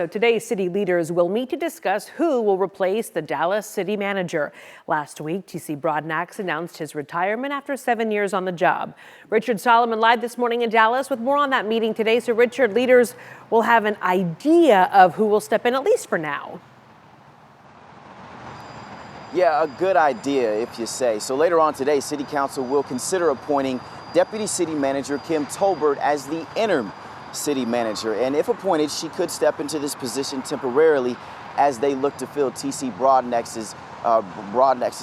So today, city leaders will meet to discuss who will replace the Dallas City Manager. Last week, T.C. Broadnax announced his retirement after 7 years on the job. Richard Solomon live this morning in Dallas with more on that meeting today. So, Richard, leaders will have an idea of who will step in, at least for now. Yeah, a good idea, if you say. So later on today, City Council will consider appointing Deputy City Manager Kim Tolbert as the interim city manager. And if appointed, she could step into this position temporarily as they look to fill T.C. Broadnax's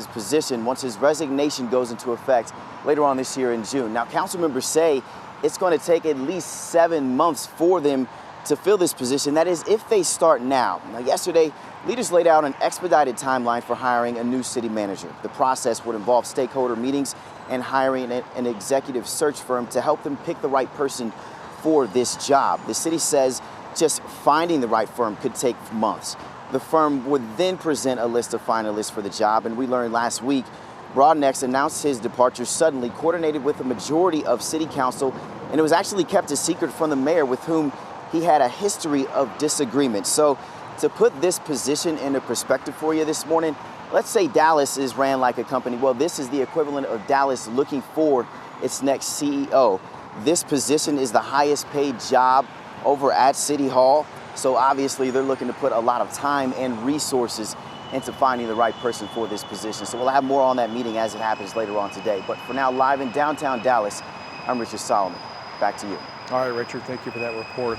position once his resignation goes into effect later on this year in June. Now, council members say it's going to take at least 7 months for them to fill this position. That is, if they start now. Now, yesterday, leaders laid out an expedited timeline for hiring a new city manager. The process would involve stakeholder meetings and hiring an executive search firm to help them pick the right person for this job. The city says just finding the right firm could take months. The firm would then present a list of finalists for the job, and we learned last week Broadnax announced his departure suddenly, coordinated with a majority of city council, and it was actually kept a secret from the mayor, with whom he had a history of disagreement. So to put this position into perspective for you this morning, let's say Dallas is ran like a company. Well, this is the equivalent of Dallas looking for its next CEO. This position is the highest paid job over at City Hall. So obviously they're looking to put a lot of time and resources into finding the right person for this position. So we'll have more on that meeting as it happens later on today. But for now, live in downtown Dallas, I'm Richard Solomon. Back to you. All right, Richard, thank you for that report.